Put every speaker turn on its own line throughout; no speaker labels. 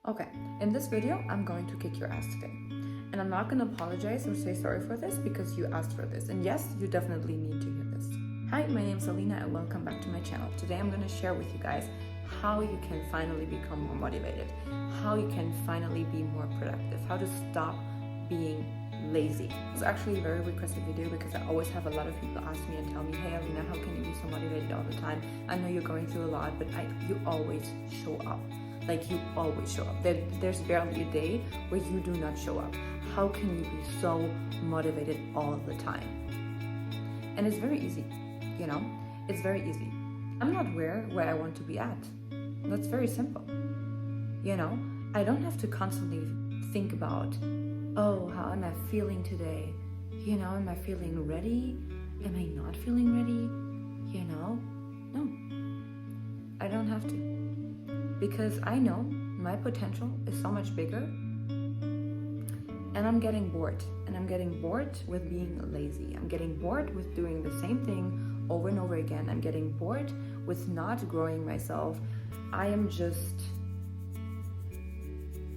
Okay, in this video, I'm going to kick your ass today. And I'm not going to apologize or say sorry for this because you asked for this. And yes, you definitely need to hear this. Hi, my name is Alina and welcome back to my channel. Today I'm going to share with you guys how you can finally become more motivated, how you can finally be more productive, how to stop being lazy. It's actually a very requested video because I always have a lot of people ask me and tell me, hey Alina, how can you be so motivated all the time? I know you're going through a lot, but you always show up. Like, you always show up. There's barely a day where you do not show up. How can you be so motivated all the time? And it's very easy, you know? It's very easy. I'm not where I want to be at. That's very simple. You know, I don't have to constantly think about, oh, how am I feeling today? You know, am I feeling ready? Am I not feeling ready? You know? No. I don't have to. Because I know my potential is so much bigger, and I'm getting bored. And I'm getting bored with being lazy. I'm getting bored with doing the same thing over and over again. I'm getting bored with not growing myself. I am just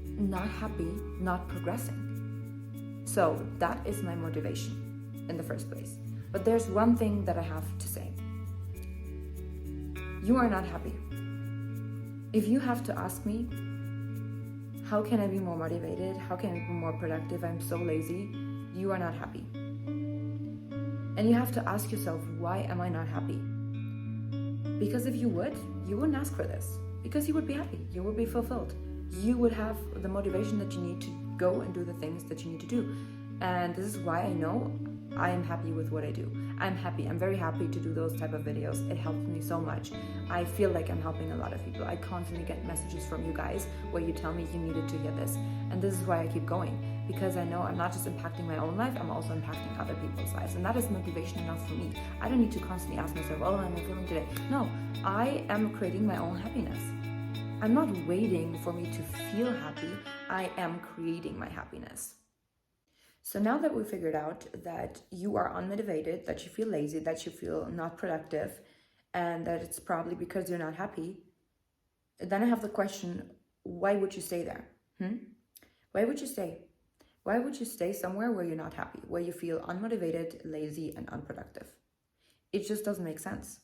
not happy, not progressing. So that is my motivation in the first place. But there's one thing that I have to say. You are not happy. If you have to ask me, how can I be more motivated? How can I be more productive? I'm so lazy. You are not happy. And you have to ask yourself, why am I not happy? Because if you wouldn't ask for this. Because you would be happy. You would be fulfilled. You would have the motivation that you need to go and do the things that you need to do. And this is why I know I am happy with what I do. I'm happy. I'm very happy to do those type of videos. It helps me so much. I feel like I'm helping a lot of people. I constantly get messages from you guys where you tell me you needed to hear this. And this is why I keep going. Because I know I'm not just impacting my own life, I'm also impacting other people's lives. And that is motivation enough for me. I don't need to constantly ask myself, oh, how am I feeling today? No, I am creating my own happiness. I'm not waiting for me to feel happy. I am creating my happiness. So now that we figured out that you are unmotivated, that you feel lazy, that you feel not productive, and that it's probably because you're not happy, then I have the question, why would you stay there? Why would you stay? Why would you stay somewhere where you're not happy, where you feel unmotivated, lazy, and unproductive? It just doesn't make sense.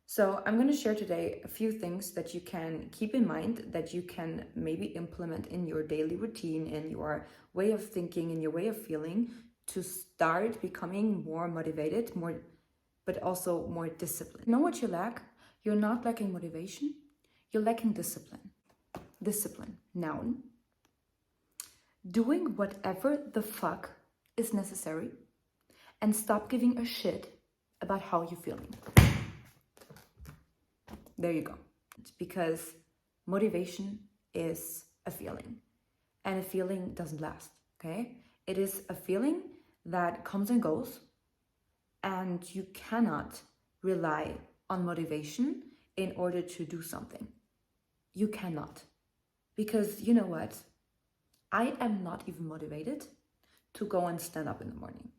So I'm going to share today a few things that you can keep in mind, that you can maybe implement in your daily routine, in your way of thinking, in your way of feeling, to start becoming more motivated, but also more disciplined. You know what you lack? You're not lacking motivation. You're lacking discipline. Discipline, noun. Doing whatever the fuck is necessary and stop giving a shit about how you're feeling. There you go. Because motivation is a feeling, and a feeling doesn't last, okay? It is a feeling that comes and goes, and you cannot rely on motivation in order to do something. You cannot. Because you know what? I am not even motivated to go and stand up in the morning.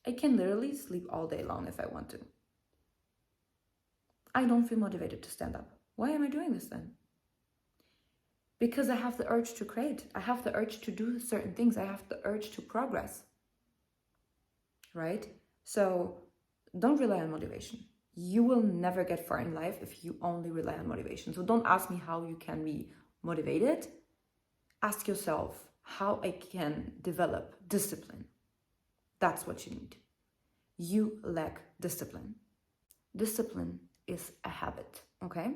I can literally sleep all day long if I want to. I don't feel motivated to stand up. Why am I doing this then? Because I have the urge to create. I have the urge to do certain things. I have the urge to progress. Right? So don't rely on motivation. You will never get far in life if you only rely on motivation. So don't ask me how you can be motivated. Ask yourself how I can develop discipline. That's what you need. You lack discipline. Discipline is a habit, okay?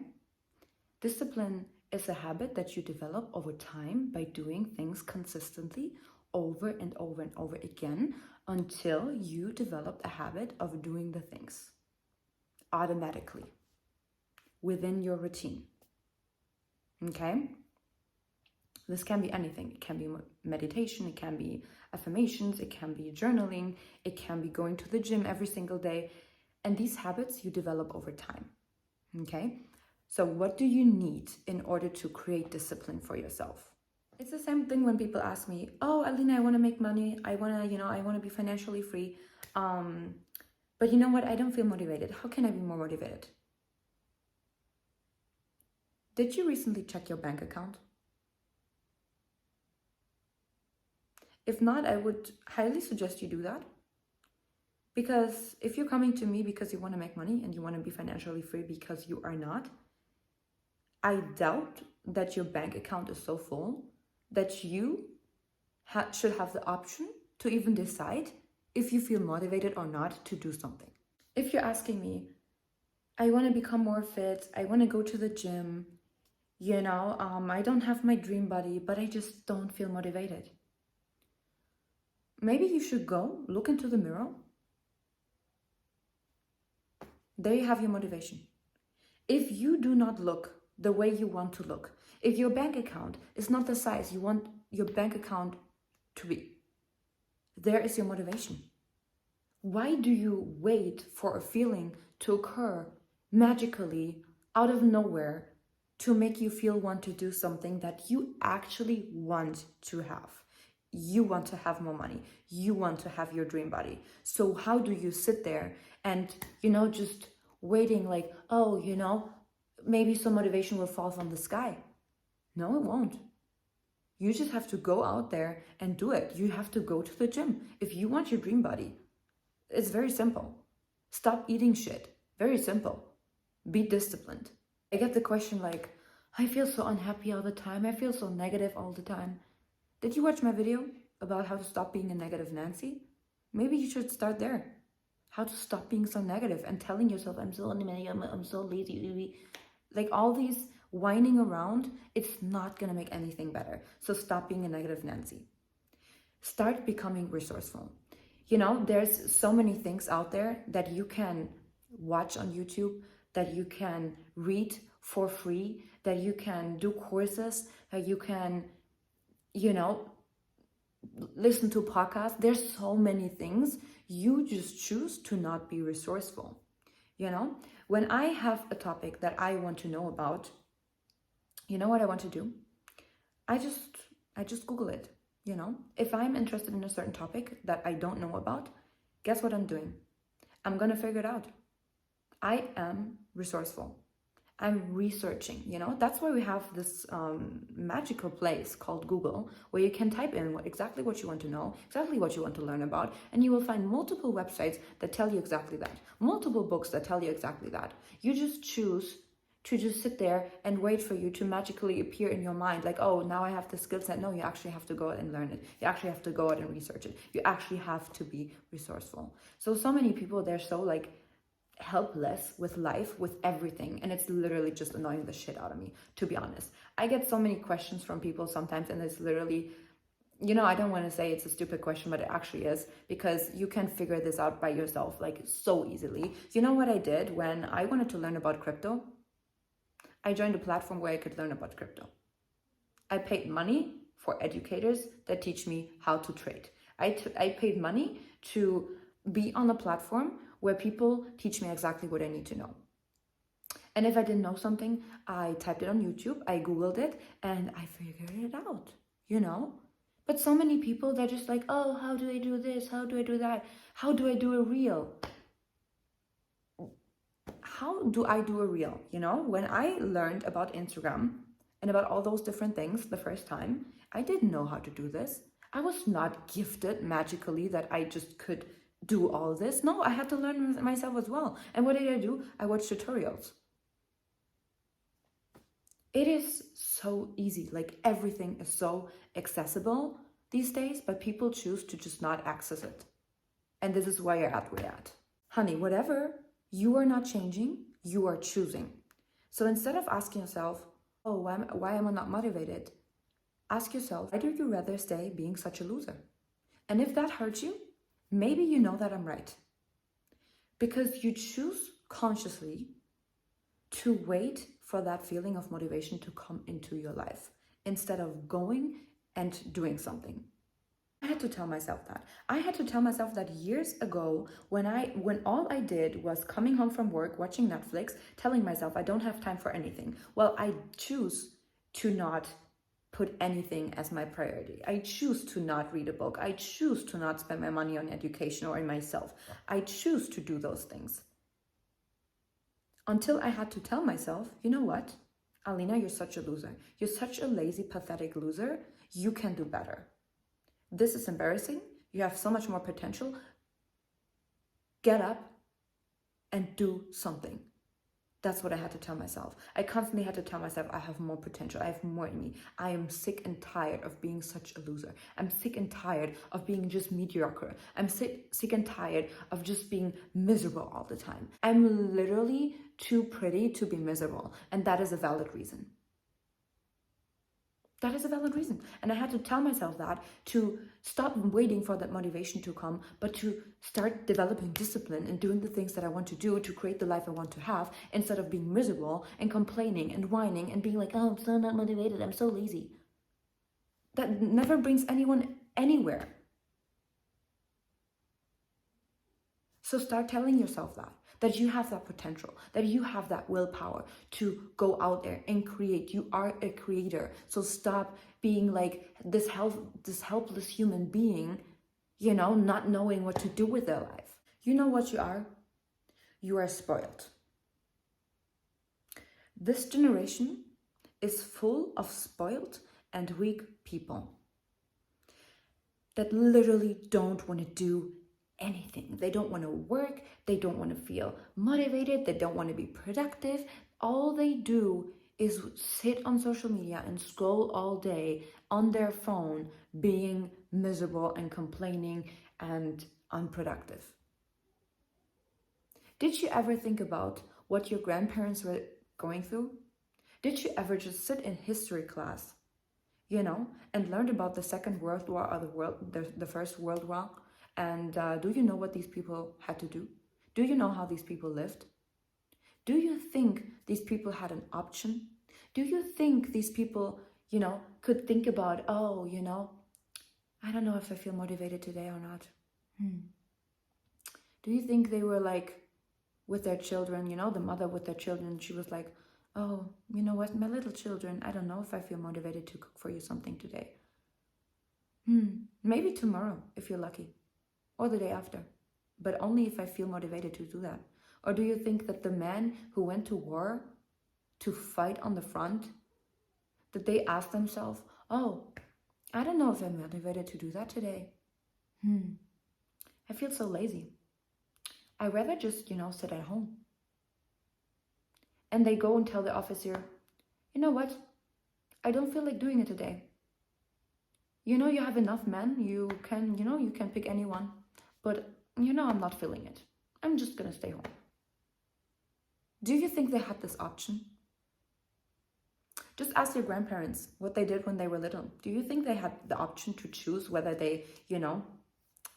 Discipline is a habit that you develop over time by doing things consistently over and over and over again until you develop a habit of doing the things automatically within your routine, okay? This can be anything. It can be meditation, it can be affirmations, it can be journaling, it can be going to the gym every single day. And these habits you develop over time, okay? So what do you need in order to create discipline for yourself? It's the same thing when people ask me, oh, Alina, I want to make money. I want to be financially free. But you know what? I don't feel motivated. How can I be more motivated? Did you recently check your bank account? If not, I would highly suggest you do that. Because if you're coming to me because you want to make money and you want to be financially free because you are not, I doubt that your bank account is so full that you should have the option to even decide if you feel motivated or not to do something. If you're asking me, I want to become more fit, I want to go to the gym, I don't have my dream body, but I just don't feel motivated. Maybe you should go look into the mirror. There you have your motivation. If you do not look the way you want to look, if your bank account is not the size you want your bank account to be, there is your motivation. Why do you wait for a feeling to occur magically out of nowhere to make you feel want to do something that you actually want to have? You want to have more money. You want to have your dream body. So how do you sit there and, just waiting like, maybe some motivation will fall from the sky? No, it won't. You just have to go out there and do it. You have to go to the gym. If you want your dream body, it's very simple. Stop eating shit. Very simple. Be disciplined. I get the question like, I feel so unhappy all the time. I feel so negative all the time. Did you watch my video about how to stop being a negative Nancy? Maybe you should start there. How to stop being so negative and telling yourself, I'm so lazy. Like all these whining around, it's not going to make anything better. So stop being a negative Nancy. Start becoming resourceful. There's so many things out there that you can watch on YouTube, that you can read for free, that you can do courses, that you can, listen to podcasts. There's so many things. You just choose to not be resourceful. When I have a topic that I want to know about, you know what I want to do? I just Google it. If I'm interested in a certain topic that I don't know about, guess what I'm doing? I'm gonna figure it out. I am resourceful. I'm researching, that's why we have this magical place called Google, where you can type in exactly what you want to know, exactly what you want to learn about, and you will find multiple websites that tell you exactly that, multiple books that tell you exactly that. You just choose to just sit there and wait for you to magically appear in your mind, like, oh, now I have the skill set. No, you actually have to go out and learn it. You actually have to go out and research it. You actually have to be resourceful. So many people, they're so helpless with life, with everything, and it's literally just annoying the shit out of me, to be honest. I get so many questions from people sometimes, and it's literally, I don't want to say it's a stupid question, but it actually is, because you can figure this out by yourself so easily. You know what I did when I wanted to learn about crypto? I joined a platform where I could learn about crypto. I paid money for educators that teach me how to trade. I paid money to be on a platform where people teach me exactly what I need to know. And if I didn't know something, I typed it on YouTube, I Googled it, and I figured it out, But so many people, they're just like, oh, how do I do this? How do I do that? How do I do a reel? How do I do a reel? When I learned about Instagram and about all those different things the first time, I didn't know how to do this. I was not gifted magically that I just could do all this. No, I had to learn myself as well. And what did I do? I watched tutorials. It is so easy. Everything is so accessible these days, but people choose to just not access it. And this is why you're at where you're at. Honey, whatever you are not changing, you are choosing. So instead of asking yourself, oh, why am I not motivated? Ask yourself, why do you rather stay being such a loser? And if that hurts you, maybe you know that I'm right. Because you choose consciously to wait for that feeling of motivation to come into your life instead of going and doing something. I had to tell myself that. I had to tell myself that years ago when all I did was coming home from work, watching Netflix, telling myself I don't have time for anything. Well, I choose to not put anything as my priority. I choose to not read a book. I choose to not spend my money on education or in myself. I choose to do those things. Until I had to tell myself, you know what? Alina, you're such a loser. You're such a lazy, pathetic loser. You can do better. This is embarrassing. You have so much more potential. Get up and do something. That's what I had to tell myself. I constantly had to tell myself, I have more potential. I have more in me. I am sick and tired of being such a loser. I'm sick and tired of being just mediocre. I'm sick and tired of just being miserable all the time. I'm literally too pretty to be miserable. And that is a valid reason. That is a valid reason. And I had to tell myself that, to stop waiting for that motivation to come, but to start developing discipline and doing the things that I want to do to create the life I want to have, instead of being miserable and complaining and whining and being like, oh, I'm so not motivated, I'm so lazy. That never brings anyone anywhere. So start telling yourself that you have that potential, that you have that willpower to go out there and create. You are a creator. So stop being like this helpless human being, not knowing what to do with their life. You know what you are? You are spoiled. This generation is full of spoiled and weak people that literally don't want to do anything. They don't want to work. They don't want to feel motivated. They don't want to be productive. All they do is sit on social media and scroll all day on their phone, being miserable and complaining and unproductive. Did you ever think about what your grandparents were going through? Did you ever just sit in history class, and learned about the Second World War or the First World War? And do you know what these people had to do? Do you know how these people lived? Do you think these people had an option? Do you think these people, could think about, oh, I don't know if I feel motivated today or not. Do you think they were like with their children, the mother with their children, she was like, oh, you know what, my little children, I don't know if I feel motivated to cook for you something today. Maybe tomorrow, if you're lucky. Or the day after, but only if I feel motivated to do that. Or do you think that the men who went to war to fight on the front, that they asked themselves, oh, I don't know if I'm motivated to do that today. I feel so lazy. I'd rather just, sit at home. And they go and tell the officer, you know what? I don't feel like doing it today. You have enough men, you can pick anyone. But, I'm not feeling it. I'm just going to stay home. Do you think they had this option? Just ask your grandparents what they did when they were little. Do you think they had the option to choose whether they,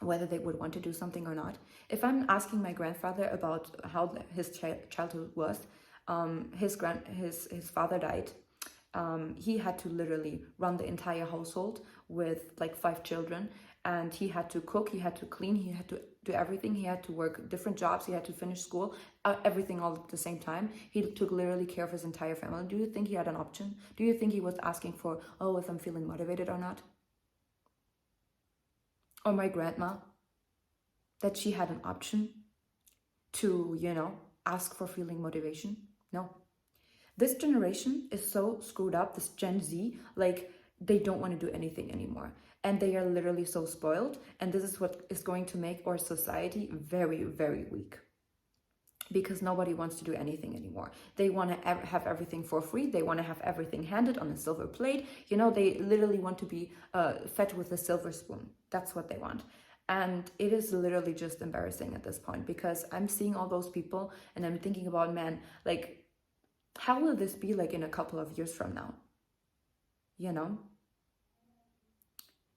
whether they would want to do something or not? If I'm asking my grandfather about how his childhood was, his father died. He had to literally run the entire household with like 5 children. And he had to cook, he had to clean, he had to do everything. He had to work different jobs, he had to finish school, everything all at the same time. He took literally care of his entire family. Do you think he had an option? Do you think he was asking for, oh, if I'm feeling motivated or not? Or my grandma, that she had an option to, ask for feeling motivation? No. This generation is so screwed up, this Gen Z, like they don't want to do anything anymore. And they are literally so spoiled. And this is what is going to make our society very, very weak. Because nobody wants to do anything anymore. They want to have everything for free. They want to have everything handed on a silver plate. They literally want to be fed with a silver spoon. That's what they want. And it is literally just embarrassing at this point. Because I'm seeing all those people and I'm thinking about, man, like, how will this be like in a couple of years from now?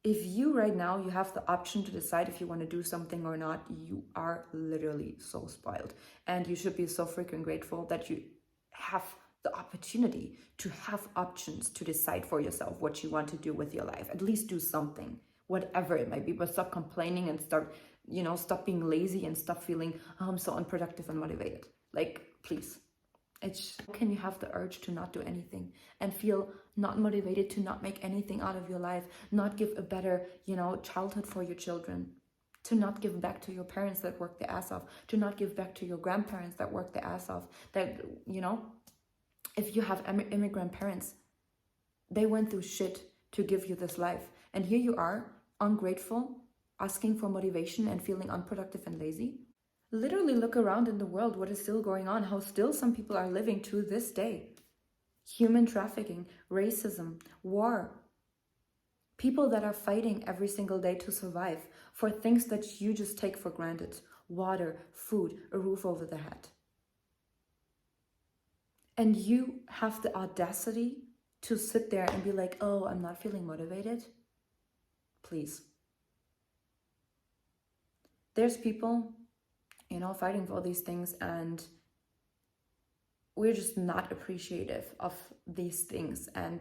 If you right now, you have the option to decide if you want to do something or not, you are literally so spoiled. And you should be so freaking grateful that you have the opportunity to have options to decide for yourself what you want to do with your life. At least do something, whatever it might be, but stop complaining and start, stop being lazy and stop feeling, oh, I'm so unproductive and motivated. Like, please. How can you have the urge to not do anything and feel not motivated to not make anything out of your life, not give a better, childhood for your children, to not give back to your parents that work their ass off, to not give back to your grandparents that work their ass off, that, If you have immigrant parents, they went through shit to give you this life. And here you are, ungrateful, asking for motivation and feeling unproductive and lazy. Literally look around in the world, what is still going on, how still some people are living to this day. Human trafficking, racism, war. People that are fighting every single day to survive for things that you just take for granted. Water, food, a roof over their head. And you have the audacity to sit there and be like, oh, I'm not feeling motivated. Please. There's people, fighting for all these things, and we're just not appreciative of these things. And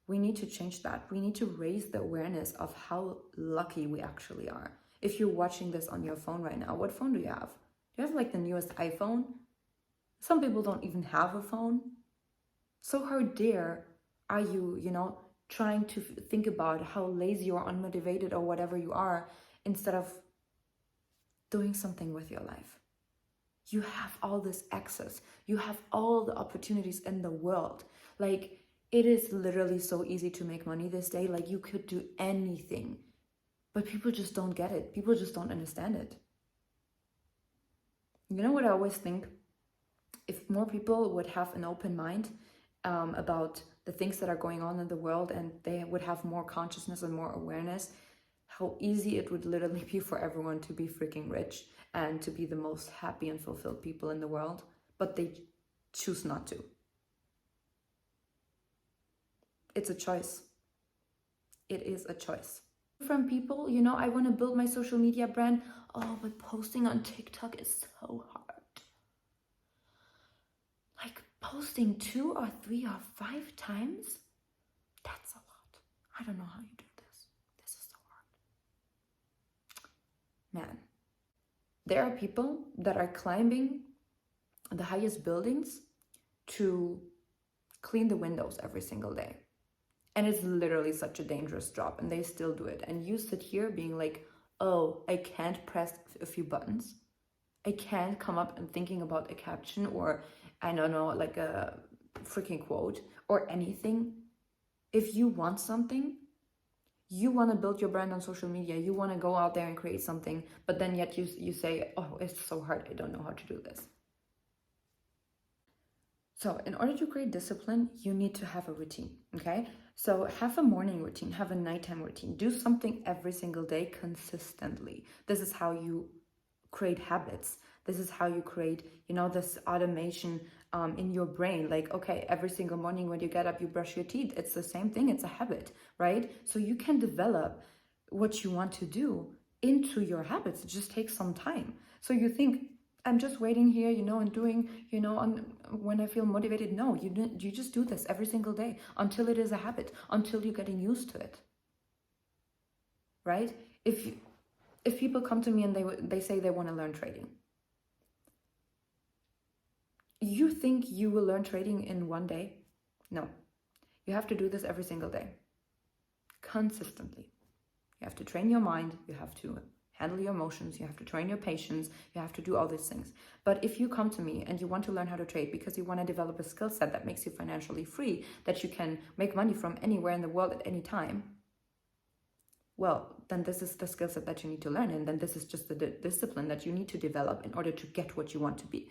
we need to change that. We need to raise the awareness of how lucky we actually are. If you're watching this on your phone right now, what phone do you have? Do you have like the newest iPhone? Some people don't even have a phone. So how dare are you, trying to think about how lazy or unmotivated or whatever you are, instead of doing something with your life? You have all this access. You have all the opportunities in the world. Like, it is literally so easy to make money this day. Like, you could do anything, but people just don't get it. People just don't understand it. You know what I always think? If more people would have an open mind about the things that are going on in the world, and they would have more consciousness and more awareness, how easy it would literally be for everyone to be freaking rich and to be the most happy and fulfilled people in the world, but they choose not to. It's a choice. It is a choice. From people, I want to build my social media brand. Oh, but posting on TikTok is so hard. Like, posting 2 or 3 or 5 times? That's a lot. I don't know how you do this. This is so hard. Man, there are people that are climbing the highest buildings to clean the windows every single day. And it's literally such a dangerous job, and they still do it. And you sit here being like, oh, I can't press a few buttons. I can't come up and thinking about a caption, or I don't know, like a freaking quote or anything. If you want something, you want to build your brand on social media, you want to go out there and create something, but then yet you say, oh, it's so hard, I don't know how to do this. So in order to create discipline, you need to have a routine, okay? So have a morning routine, have a nighttime routine, do something every single day consistently. This is how you create habits. This is how you create, this automation in your brain. Like, okay, every single morning when you get up, you brush your teeth. It's the same thing. It's a habit, right? So you can develop what you want to do into your habits. It just takes some time. So you think, I'm just waiting here, and doing, when I feel motivated. No, you just do this every single day until it is a habit, until you're getting used to it, right? If people come to me and they say they want to learn trading, you think you will learn trading in one day? No. You have to do this every single day, consistently. You have to train your mind, you have to handle your emotions, you have to train your patience, you have to do all these things. But if you come to me and you want to learn how to trade because you want to develop a skill set that makes you financially free, that you can make money from anywhere in the world at any time, well, then this is the skill set that you need to learn, and then this is just the discipline that you need to develop in order to get what you want to be.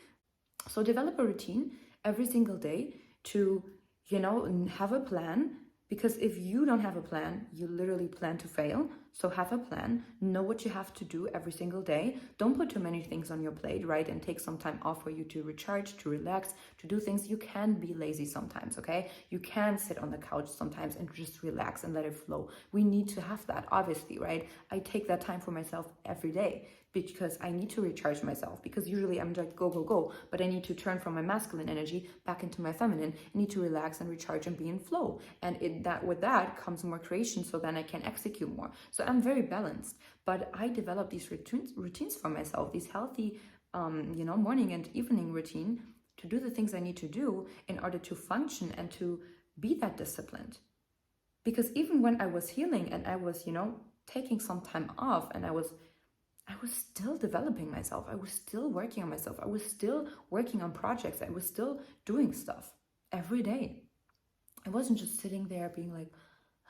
So develop a routine every single day to, have a plan, because if you don't have a plan, you literally plan to fail. So have a plan, know what you have to do every single day. Don't put too many things on your plate, right? And take some time off for you to recharge, to relax, to do things. You can be lazy sometimes, okay? You can sit on the couch sometimes and just relax and let it flow. We need to have that, obviously, right? I take that time for myself every day because I need to recharge myself, because usually I'm like go, go, go, but I need to turn from my masculine energy back into my feminine. I need to relax and recharge and be in flow. And with that comes more creation, so then I can execute more. So I'm very balanced, but I develop these routines for myself, these healthy, morning and evening routine to do the things I need to do in order to function and to be that disciplined. Because even when I was healing and I was, taking some time off, and I was still developing myself. I was still working on myself. I was still working on projects. I was still doing stuff. every day. I wasn't just sitting there being like,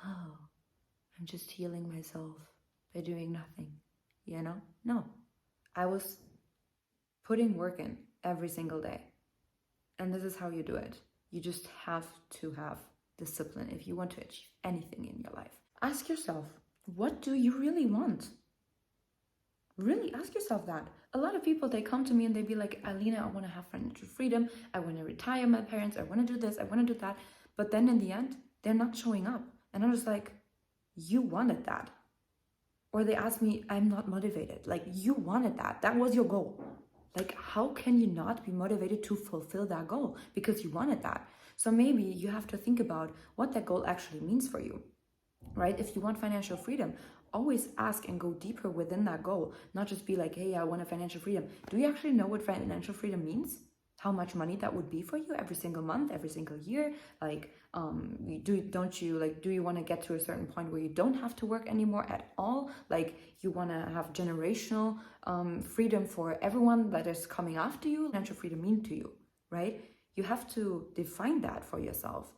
oh, I'm just healing myself by doing nothing, you know? No, I was putting work in every single day. And this is how you do it. You just have to have discipline if you want to achieve anything in your life. Ask yourself, what do you really want? Really ask yourself that. A lot of people, they come to me and they be like, Alina, I want to have financial freedom. I want to retire my parents. I want to do this. I want to do that. But then in the end, they're not showing up. And I'm just like, you wanted that. Or they ask me, I'm not motivated. Like, you wanted that. That was your goal. Like, how can you not be motivated to fulfill that goal? Because you wanted that. So maybe you have to think about what that goal actually means for you, right? If you want financial freedom, always ask and go deeper within that goal. Not just be like, hey, I want a financial freedom. Do you actually know what financial freedom means? How much money that would be for you every single month, every single year? Like, do you want to get to a certain point where you don't have to work anymore at all? Like, you want to have generational freedom for everyone that is coming after you? Financial freedom mean to you, right? You have to define that for yourself.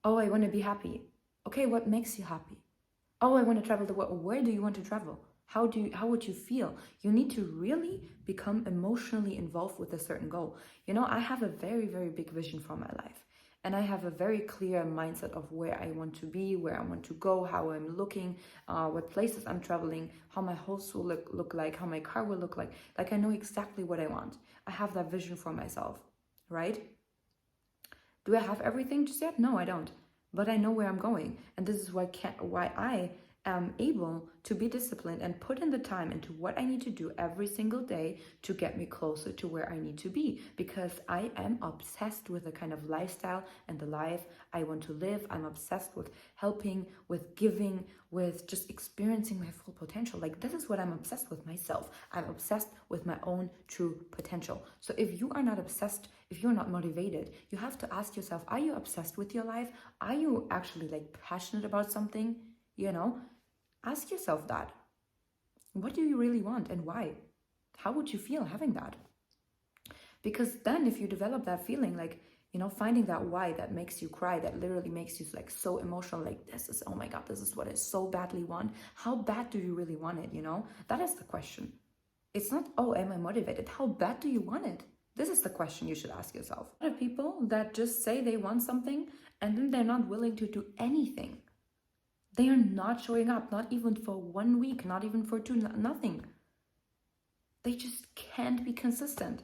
Oh, I want to be happy. Okay, what makes you happy? Oh, I want to travel the world. Where do you want to travel? How would you feel? You need to really become emotionally involved with a certain goal. You know, I have a very, very big vision for my life. And I have a very clear mindset of where I want to be, where I want to go, how I'm looking, what places I'm traveling, how my house will look like, how my car will look like. Like, I know exactly what I want. I have that vision for myself, right? Do I have everything just yet? No, I don't. But I know where I'm going. And this is why I am able to be disciplined and put in the time into what I need to do every single day to get me closer to where I need to be. Because I am obsessed with the kind of lifestyle and the life I want to live. I'm obsessed with helping, with giving, with just experiencing my full potential. Like, this is what I'm obsessed with myself. I'm obsessed with my own true potential. So if you are not obsessed, if you're not motivated, you have to ask yourself, are you obsessed with your life? Are you actually like passionate about something? You know, ask yourself that. What do you really want and why? How would you feel having that? Because then if you develop that feeling, like, you know, finding that why that makes you cry, that literally makes you like so emotional, like, this is, oh my God, this is what I so badly want. How bad do you really want it? You know, that is the question. It's not, oh, am I motivated? How bad do you want it? This is the question you should ask yourself. A lot of people that just say they want something and then they're not willing to do anything. They are not showing up, not even for 1 week, not even for two, nothing. They just can't be consistent.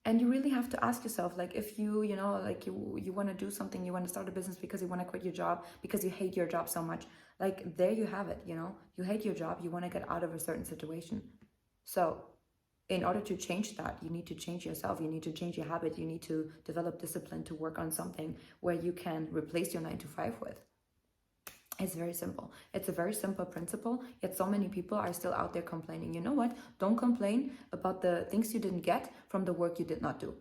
And you really have to ask yourself, like, if you know, like you want to do something, you want to start a business because you want to quit your job, because you hate your job so much, like, there you have it, you know, you hate your job, you want to get out of a certain situation. So in order to change that, you need to change yourself, you need to change your habit, you need to develop discipline to work on something where you can replace your 9-to-5 with. It's very simple. It's a very simple principle, yet so many people are still out there complaining. You know what? Don't complain about the things you didn't get from the work you did not do.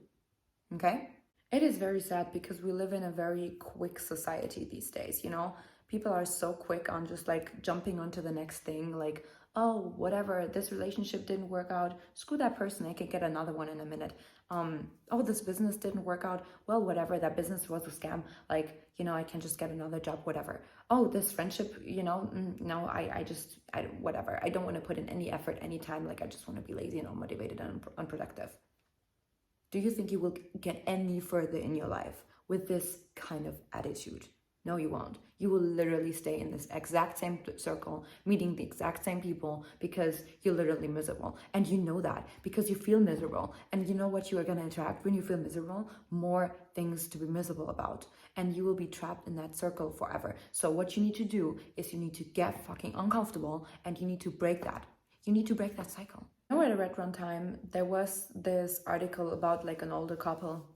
Okay? It is very sad because we live in a very quick society these days, you know? People are so quick on just like jumping onto the next thing, like, oh, whatever, this relationship didn't work out, screw that person, I can get another one in a minute. Oh, this business didn't work out, well, whatever, that business was a scam, like, you know, I can just get another job, whatever. Oh, this friendship, you know, no, whatever, I don't want to put in any effort, any time, like, I just want to be lazy and unmotivated and unproductive. Do you think you will get any further in your life with this kind of attitude? No, you won't. You will literally stay in this exact same circle, meeting the exact same people because you're literally miserable. And you know that because you feel miserable. And you know what you are going to attract when you feel miserable? More things to be miserable about. And you will be trapped in that circle forever. So what you need to do is you need to get fucking uncomfortable and you need to break that. You need to break that cycle. I know I read one time, there was this article about like an older couple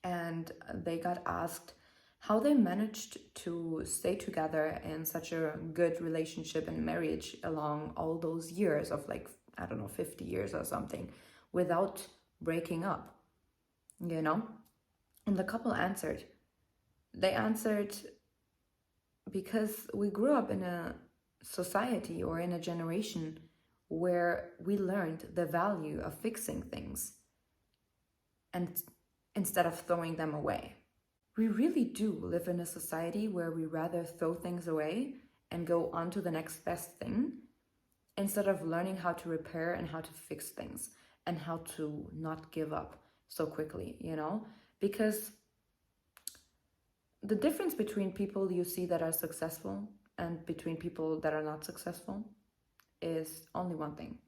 and they got asked how they managed to stay together in such a good relationship and marriage along all those years of like, I don't know, 50 years or something without breaking up, you know? And the couple answered, they answered, because we grew up in a society or in a generation where we learned the value of fixing things. and instead of throwing them away. We really do live in a society where we rather throw things away and go on to the next best thing instead of learning how to repair and how to fix things and how to not give up so quickly, you know? Because the difference between people you see that are successful and between people that are not successful is only one thing.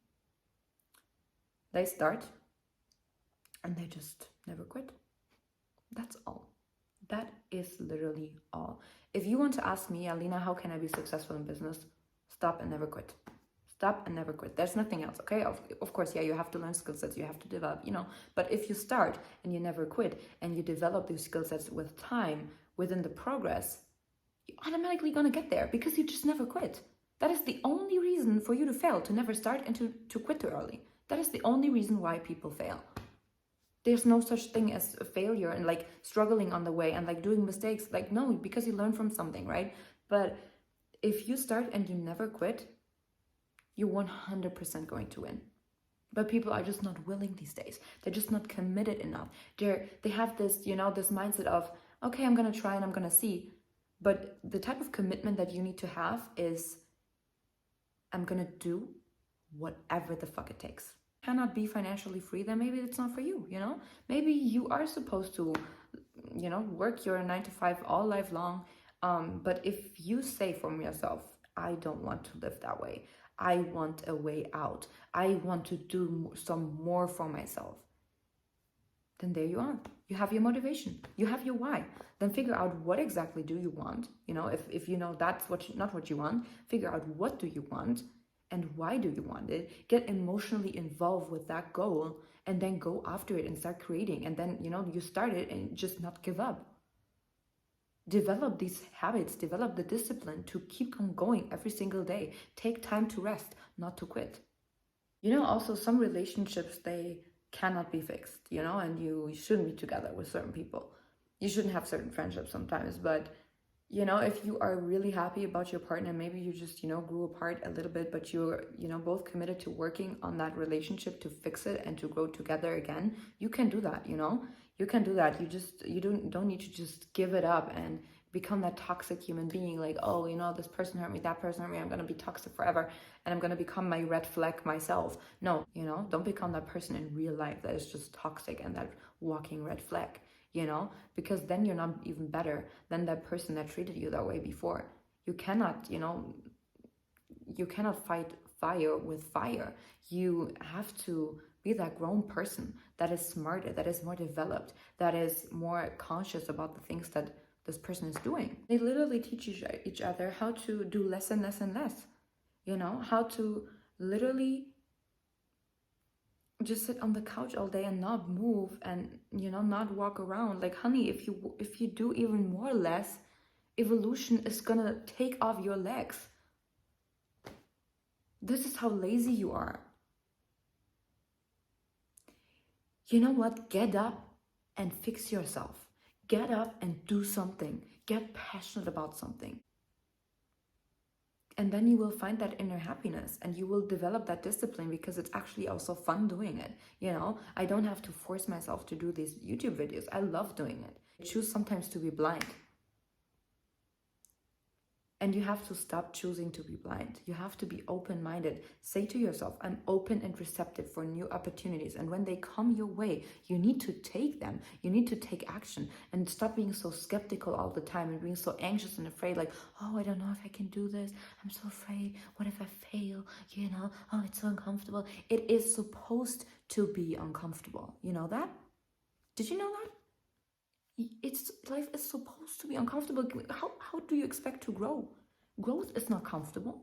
They start and they just never quit. That's all. That is literally all. If you want to ask me, Alina, how can I be successful in business? Stop and never quit. Stop and never quit. There's nothing else, okay? Of course, yeah, you have to learn skill sets, you have to develop, you know. But if you start and you never quit and you develop these skill sets with time, within the progress, you're automatically gonna get there because you just never quit. That is the only reason for you to fail, to never start and to quit too early. That is the only reason why people fail. There's no such thing as a failure and like struggling on the way and like doing mistakes. Like, no, because you learn from something, right? But if you start and you never quit, you're 100% going to win. But people are just not willing these days. They're just not committed enough. They have this, you know, this mindset of, okay, I'm gonna try and I'm gonna see. But the type of commitment that you need to have is, I'm gonna do whatever the fuck it takes. Cannot be financially free, then maybe it's not for you, you know? Maybe you are supposed to, you know, work your 9 to 5 all life long. But if you say from yourself, I don't want to live that way. I want a way out. I want to do some more for myself. Then there you are. You have your motivation. You have your why. Then figure out what exactly do you want. You know, if you know that's not what you want, figure out what do you want and why do you want it. Get emotionally involved with that goal and then go after it and start creating. And then, you know, you start it and just not give up. Develop these habits, develop the discipline to keep on going every single day. Take time to rest, not to quit. You know, also some relationships, they cannot be fixed, you know, and you shouldn't be together with certain people. You shouldn't have certain friendships sometimes, but you know, if you are really happy about your partner, maybe you just, you know, grew apart a little bit, but you're, you know, both committed to working on that relationship to fix it and to grow together again, you can do that, you know? You can do that. You don't need to just give it up and become that toxic human being like, oh, you know, this person hurt me, that person hurt me, I'm gonna be toxic forever and I'm gonna become my red flag myself. No, you know, don't become that person in real life that is just toxic and that walking red flag, you know, because then you're not even better than that person that treated you that way before. You cannot, you know, you cannot fight fire with fire. You have to be that grown person that is smarter, that is more developed, that is more conscious about the things that this person is doing. They literally teach each other how to do less and less and less, you know, how to literally just sit on the couch all day and not move and, you know, not walk around. Like, honey, if you do even more less, evolution is gonna take off your legs. This is how lazy you are. You know what? Get up and fix yourself. Get up and do something. Get passionate about something. And then you will find that inner happiness and you will develop that discipline because it's actually also fun doing it. You know, I don't have to force myself to do these YouTube videos. I love doing it. I choose sometimes to be blind. And you have to stop choosing to be blind. You have to be open-minded. Say to yourself, I'm open and receptive for new opportunities. And when they come your way, you need to take them. You need to take action and stop being so skeptical all the time and being so anxious and afraid, like, oh, I don't know if I can do this. I'm so afraid. What if I fail? You know, oh, it's so uncomfortable. It is supposed to be uncomfortable. You know that? Did you know that? Life is supposed to be uncomfortable. How do you expect to grow? Growth is not comfortable.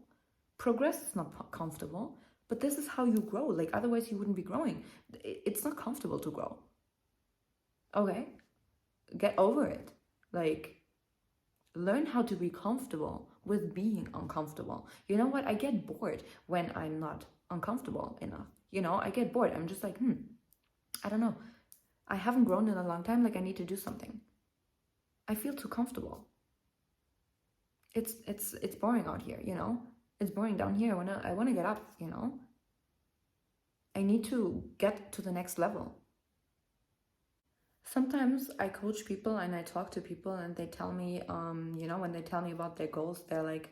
Progress is not comfortable. But this is how you grow. Like, otherwise you wouldn't be growing. It's not comfortable to grow. Okay? Get over it. Like, learn how to be comfortable with being uncomfortable. You know what? I get bored when I'm not uncomfortable enough. You know, I get bored. I'm just like, I don't know. I haven't grown in a long time, like I need to do something. I feel too comfortable. It's boring out here, you know? It's boring down here. I wanna get up, you know? I need to get to the next level. Sometimes I coach people and I talk to people and they tell me, when they tell me about their goals, they're like,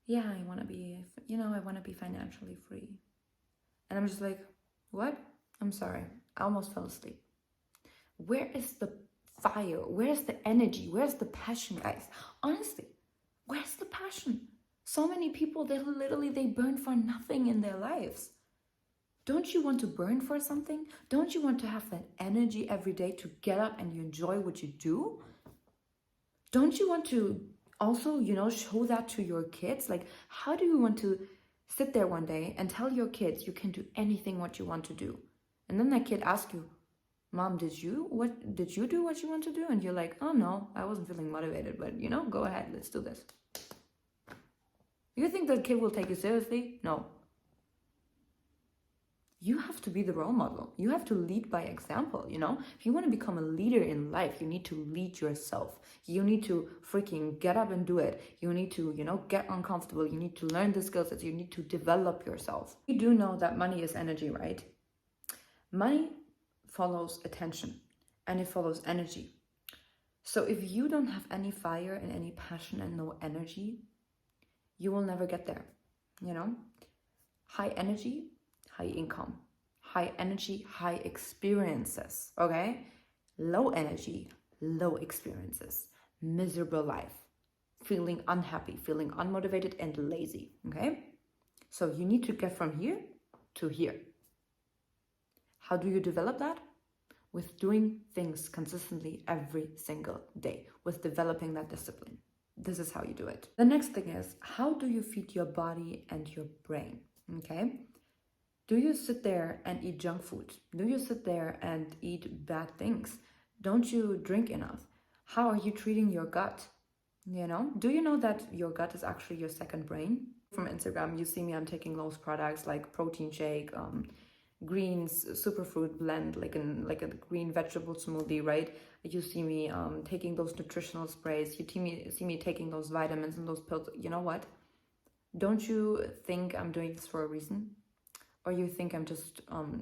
yeah, I want to be, I want to be financially free. And I'm just like, what? I'm sorry. I almost fell asleep. Where is the fire? Where's the energy? Where's the passion, guys? Honestly, where's the passion? So many people, they burn for nothing in their lives. Don't you want to burn for something? Don't you want to have that energy every day to get up and you enjoy what you do? Don't you want to also, show that to your kids? Like, how do you want to sit there one day and tell your kids you can do anything what you want to do? And then that kid asks you, Mom, did you do what you want to do? And you're like, oh no, I wasn't feeling motivated, but go ahead, let's do this. You think that kid will take you seriously? No. You have to be the role model. You have to lead by example, If you want to become a leader in life, you need to lead yourself. You need to freaking get up and do it. You need to, get uncomfortable. You need to learn the skills that you need to develop yourself. You do know that money is energy, right? Money follows attention and it follows energy. So if you don't have any fire and any passion and no energy, you will never get there, High energy, high income, high energy, high experiences, okay? Low energy, low experiences, miserable life, feeling unhappy, feeling unmotivated and lazy, okay? So you need to get from here to here. How do you develop that? With doing things consistently every single day, with developing that discipline. This is how you do it. The next thing is, how do you feed your body and your brain, okay? Do you sit there and eat junk food? Do you sit there and eat bad things? Don't you drink enough? How are you treating your gut? Do you know that your gut is actually your second brain? From Instagram, you see me, I'm taking those products like protein shake, greens, superfood blend, like a green vegetable smoothie, right? You see me taking those nutritional sprays. You see me taking those vitamins and those pills. You know what? Don't you think I'm doing this for a reason? Or you think I'm just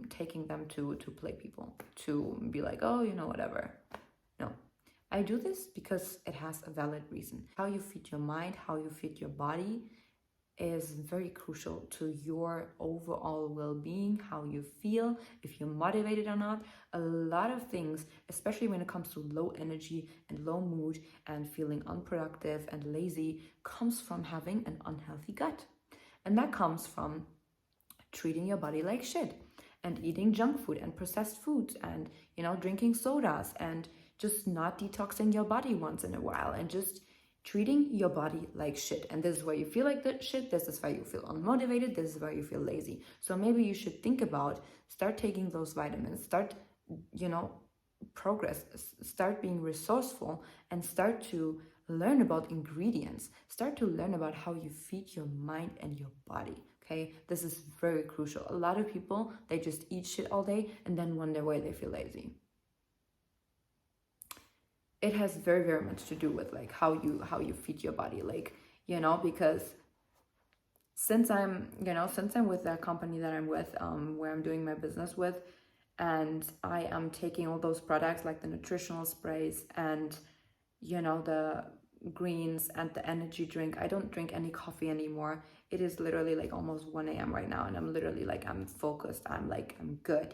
taking them to play people, to be like, oh, whatever. No, I do this because it has a valid reason. How you feed your mind, how you feed your body is very crucial to your overall well-being, how you feel, if you're motivated or not. A lot of things, especially when it comes to low energy and low mood and feeling unproductive and lazy, comes from having an unhealthy gut. And that comes from treating your body like shit and eating junk food and processed foods and, drinking sodas and just not detoxing your body once in a while and just treating your body like shit. And this is where you feel like that shit. This is why you feel unmotivated. This is where you feel lazy. So maybe you should think about, start taking those vitamins, start, progress, start being resourceful and start to learn about ingredients, start to learn about how you feed your mind and your body. Okay, this is very crucial. A lot of people, they just eat shit all day and then wonder why they feel lazy. It has very, very much to do with like how you feed your body, like, because since I'm with that company that I'm with, where I'm doing my business with, and I am taking all those products like the nutritional sprays and, the greens and the energy drink. I don't drink any coffee anymore. It is literally like almost 1 a.m. right now, and I'm literally like, I'm focused. I'm good,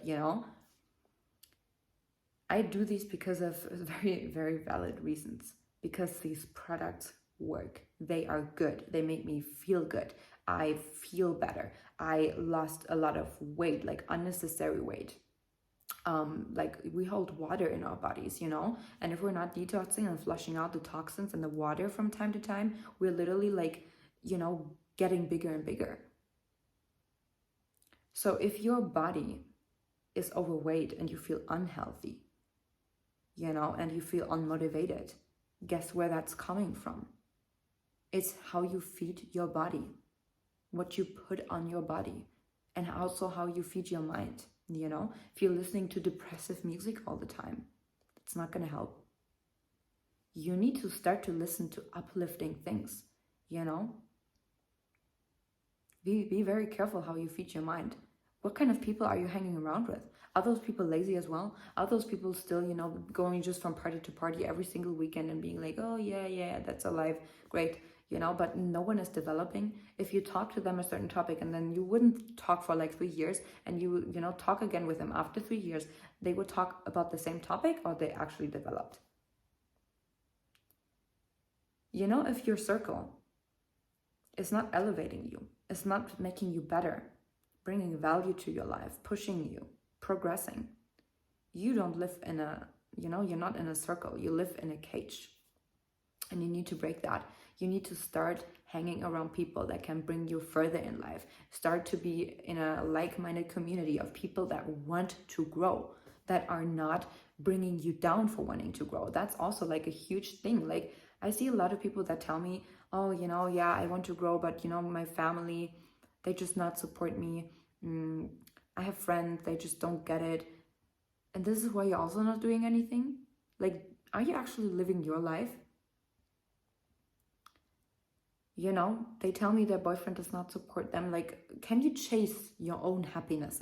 I do these because of very, very valid reasons. Because these products work. They are good. They make me feel good. I feel better. I lost a lot of weight, like unnecessary weight. Like we hold water in our bodies, and if we're not detoxing and flushing out the toxins in the water from time to time, we're literally like, getting bigger and bigger. So if your body is overweight and you feel unhealthy, and you feel unmotivated, guess where that's coming from? It's how you feed your body, what you put on your body, and also how you feed your mind. If you're listening to depressive music all the time, it's not going to help. You need to start to listen to uplifting things, Be very careful how you feed your mind. What kind of people are you hanging around with? Are those people lazy as well? Are those people still, going just from party to party every single weekend and being like, oh yeah, that's a life, great, but no one is developing? If you talk to them a certain topic and then you wouldn't talk for like 3 years and you talk again with them after 3 years, they would talk about the same topic or they actually developed. If your circle is not elevating you, it's not making you better, bringing value to your life, pushing you, progressing, you don't live in you're not in a circle, you live in a cage. And you need to break that. You need to start hanging around people that can bring you further in life. Start to be in a like-minded community of people that want to grow, that are not bringing you down for wanting to grow. That's also like a huge thing. Like, I see a lot of people that tell me, oh, yeah, I want to grow, but my family, they just not support me. I have friends, they just don't get it. And this is why you're also not doing anything. Like, are you actually living your life? They tell me their boyfriend does not support them. Like, can you chase your own happiness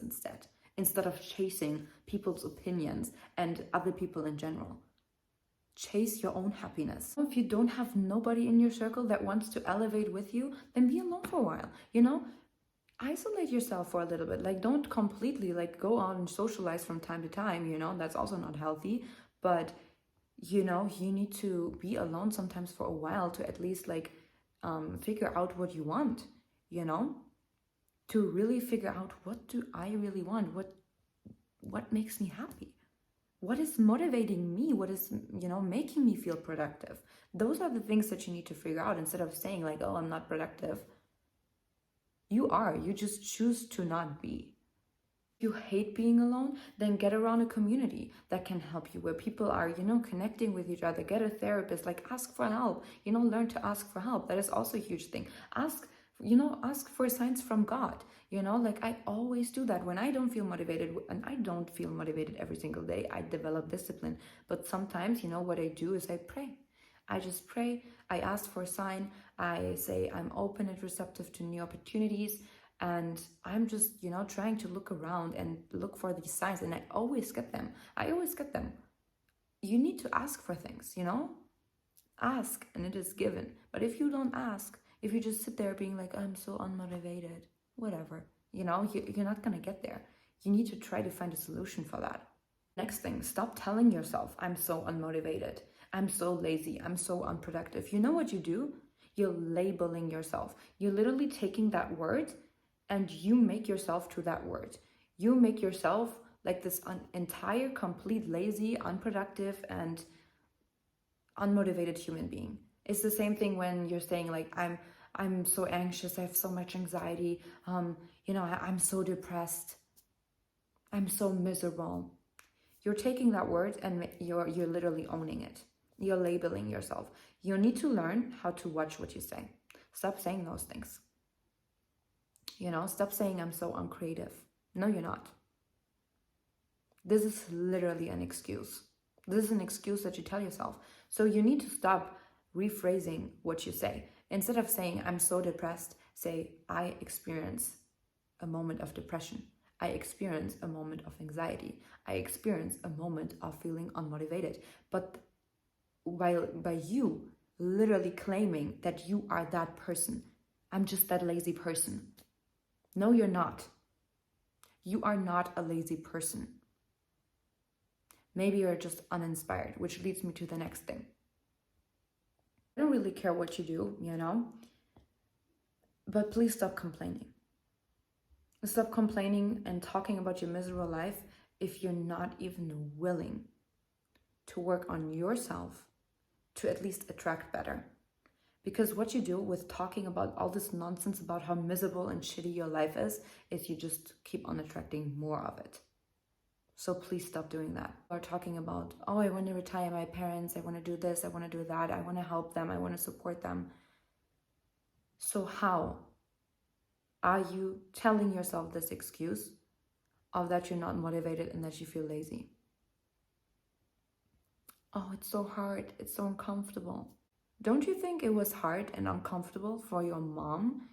instead of chasing people's opinions and other people in general? Chase your own happiness. If you don't have nobody in your circle that wants to elevate with you, then be alone for a while, isolate yourself for a little bit. Like, don't completely like go out and socialize from time to time, that's also not healthy. But you need to be alone sometimes for a while to at least like figure out what you want, to really figure out, what do I really want? What makes me happy? What is motivating me? What is, making me feel productive? Those are the things that you need to figure out instead of saying like, oh, I'm not productive. You are, you just choose to not be. If you hate being alone, then get around a community that can help you, where people are, connecting with each other. Get a therapist, like ask for help, learn to ask for help. That is also a huge thing. Ask for signs from God. Like I always do that when I don't feel motivated, and I don't feel motivated every single day. I develop discipline, but sometimes, what I do is I pray. I just pray. I ask for a sign. I say I'm open and receptive to new opportunities. And I'm just, trying to look around and look for these signs. And I always get them. You need to ask for things, Ask and it is given. But if you don't ask, if you just sit there being like, I'm so unmotivated, whatever, you're not going to get there. You need to try to find a solution for that. Next thing, stop telling yourself, I'm so unmotivated, I'm so lazy, I'm so unproductive. You know what you do? You're labeling yourself. You're literally taking that word and you make yourself to that word. You make yourself like this entire, complete, lazy, unproductive, and unmotivated human being. It's the same thing when you're saying like, I'm so anxious, I have so much anxiety, I'm so depressed, I'm so miserable. You're taking that word and you're literally owning it. You're labeling yourself. You need to learn how to watch what you say. Stop saying those things. Stop saying I'm so uncreative. No, you're not. This is literally an excuse. This is an excuse that you tell yourself. So you need to stop rephrasing what you say. Instead of saying I'm so depressed, say I experience a moment of depression. I experience a moment of anxiety. I experience a moment of feeling unmotivated. But by you literally claiming that you are that person, I'm just that lazy person. No, you're not. You are not a lazy person. Maybe you're just uninspired, which leads me to the next thing. I don't really care what you do, but please stop complaining. Stop complaining and talking about your miserable life if you're not even willing to work on yourself to at least attract better. Because what you do with talking about all this nonsense about how miserable and shitty your life is you just keep on attracting more of it. So please stop doing that. Or talking about, oh, I want to retire my parents, I want to do this, I want to do that, I want to help them, I want to support them. So how are you telling yourself this excuse of that you're not motivated and that you feel lazy? Oh, it's so hard, it's so uncomfortable. Don't you think it was hard and uncomfortable for your mom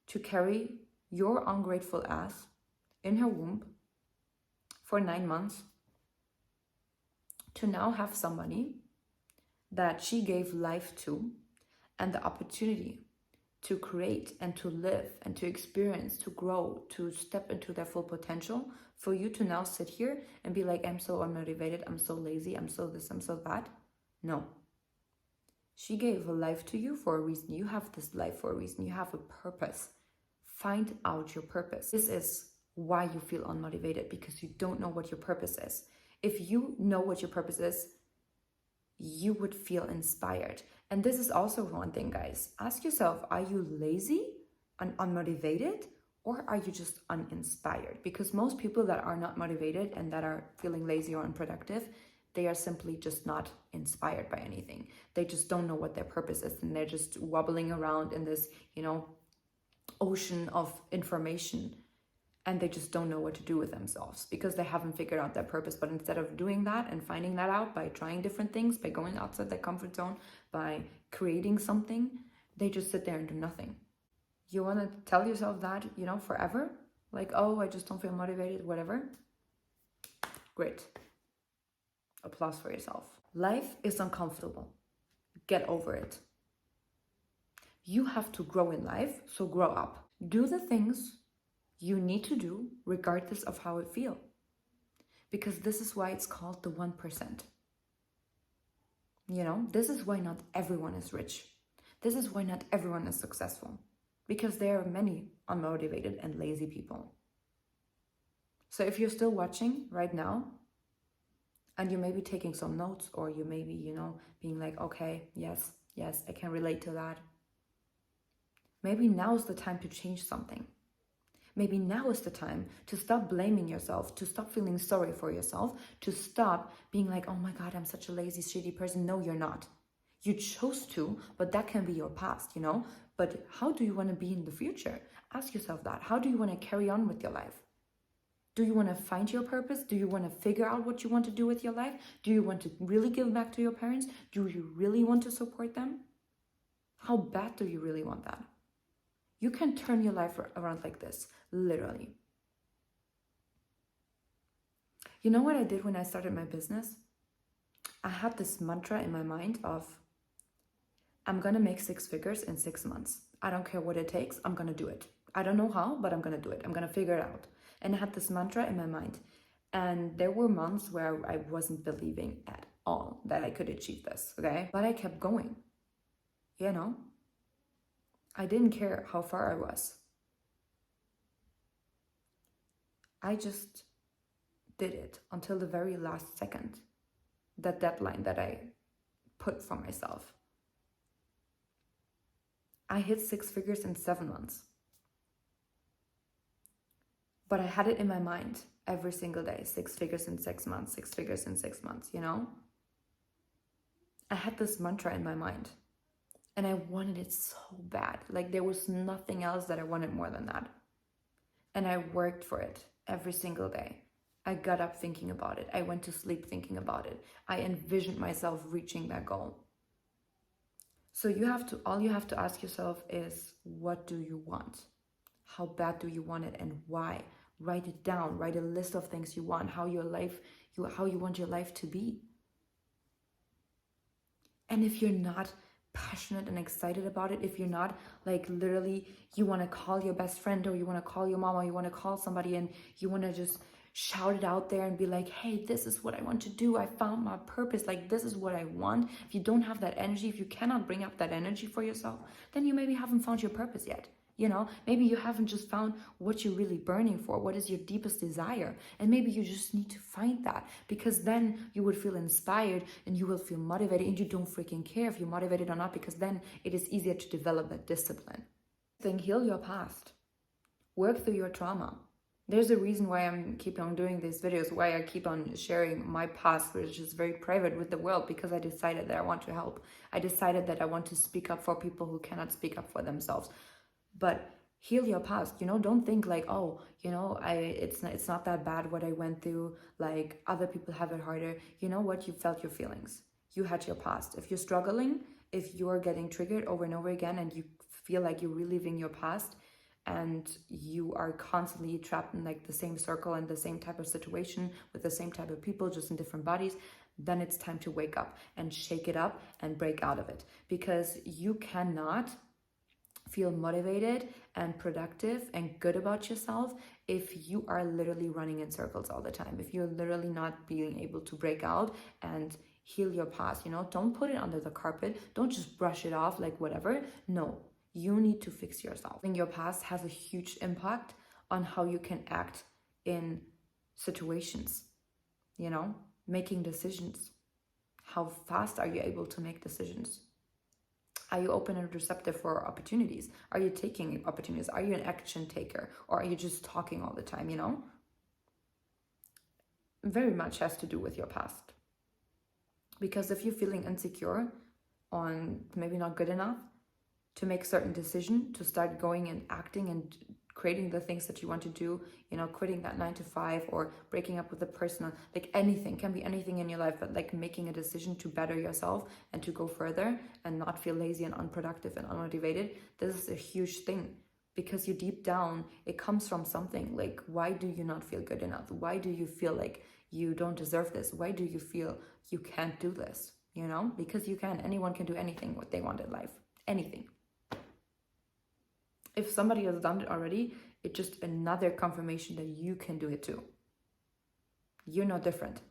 to carry your ungrateful ass in her womb for 9 months to now have somebody that she gave life to and the opportunity to create and to live and to experience, to grow, to step into their full potential, for you to now sit here and be like, I'm so unmotivated, I'm so lazy, I'm so this, I'm so that. No. She gave a life to you for a reason. You have this life for a reason. You have a purpose. Find out your purpose. This is why you feel unmotivated, because you don't know what your purpose is. If you know what your purpose is, you would feel inspired. And this is also one thing, guys. Ask yourself, are you lazy and unmotivated, or are you just uninspired? Because most people that are not motivated and that are feeling lazy or unproductive, they are simply just not inspired by anything. They just don't know what their purpose is, and they're just wobbling around in this, ocean of information, and they just don't know what to do with themselves because they haven't figured out their purpose. But instead of doing that and finding that out by trying different things, by going outside their comfort zone, by creating something, they just sit there and do nothing. You want to tell yourself that, forever? Like, oh, I just don't feel motivated, whatever. Great. Applause for yourself. Life is uncomfortable. Get over it. You have to grow in life, so grow up. Do the things you need to do regardless of how it feels. Because this is why it's called the 1%. This is why not everyone is rich. This is why not everyone is successful. Because there are many unmotivated and lazy people. So if you're still watching right now, and you may be taking some notes, or you may be, being like, okay, yes, I can relate to that. Maybe now is the time to change something. Maybe now is the time to stop blaming yourself, to stop feeling sorry for yourself, to stop being like, oh my God, I'm such a lazy, shitty person. No, you're not. You chose to, but that can be your past, But how do you want to be in the future? Ask yourself that. How do you want to carry on with your life? Do you want to find your purpose? Do you want to figure out what you want to do with your life? Do you want to really give back to your parents? Do you really want to support them? How bad do you really want that? You can turn your life around like this, literally. You know what I did when I started my business? I had this mantra in my mind of, I'm going to make 6 figures in 6 months. I don't care what it takes. I'm going to do it. I don't know how, but I'm going to do it. I'm going to figure it out. And I had this mantra in my mind. And there were months where I wasn't believing at all that I could achieve this, okay? But I kept going, I didn't care how far I was. I just did it until the very last second, that deadline that I put for myself. I hit 6 figures in 7 months. But I had it in my mind every single day, 6 figures in 6 months, 6 figures in 6 months, I had this mantra in my mind. And I wanted it so bad. Like there was nothing else that I wanted more than that. And I worked for it every single day. I got up thinking about it. I went to sleep thinking about it. I envisioned myself reaching that goal. So all you have to ask yourself is, what do you want? How bad do you want it, and why? Write it down. Write a list of things you want, how you want your life to be. And if you're not passionate and excited about it, if you're not like literally, you want to call your best friend, or you want to call your mom, or you want to call somebody and you want to just shout it out there and be like, hey, this is what I want to do. I found my purpose. Like, this is what I want. If you don't have that energy, if you cannot bring up that energy for yourself, then you maybe haven't found your purpose yet. Maybe you haven't just found what you're really burning for, what is your deepest desire. And maybe you just need to find that, because then you would feel inspired and you will feel motivated, and you don't freaking care if you're motivated or not, because then it is easier to develop that discipline. Then heal your past. Work through your trauma. There's a reason why I keep on doing these videos, why I keep on sharing my past, which is very private, with the world, because I decided that I want to help. I decided that I want to speak up for people who cannot speak up for themselves. But heal your past. Don't think like, oh, it's not that bad what I went through, like other people have it harder. You know what? You felt your feelings. You had your past. If you're struggling, if you're getting triggered over and over again and you feel like you're reliving your past, and you are constantly trapped in like the same circle and the same type of situation with the same type of people, just in different bodies, then it's time to wake up and shake it up and break out of it. Because you cannot feel motivated and productive and good about yourself if you are literally running in circles all the time, if you're literally not being able to break out and heal your past. Don't put it under the carpet, don't just brush it off like whatever. No, you need to fix yourself. And your past has a huge impact on how you can act in situations, making decisions. How fast are you able to make decisions? Are you open and receptive for opportunities? Are you taking opportunities? Are you an action taker? Or are you just talking all the time, Very much has to do with your past. Because if you're feeling insecure on maybe not good enough to make certain decision, to start going and acting and creating the things that you want to do, quitting that 9 to 5 or breaking up with a person, like anything, can be anything in your life, but like making a decision to better yourself and to go further and not feel lazy and unproductive and unmotivated, this is a huge thing. Because you deep down, it comes from something. Like, why do you not feel good enough? Why do you feel like you don't deserve this? Why do you feel you can't do this? Because you can. Anyone can do anything what they want in life. Anything. If somebody has done it already, it's just another confirmation that you can do it too. You're not different.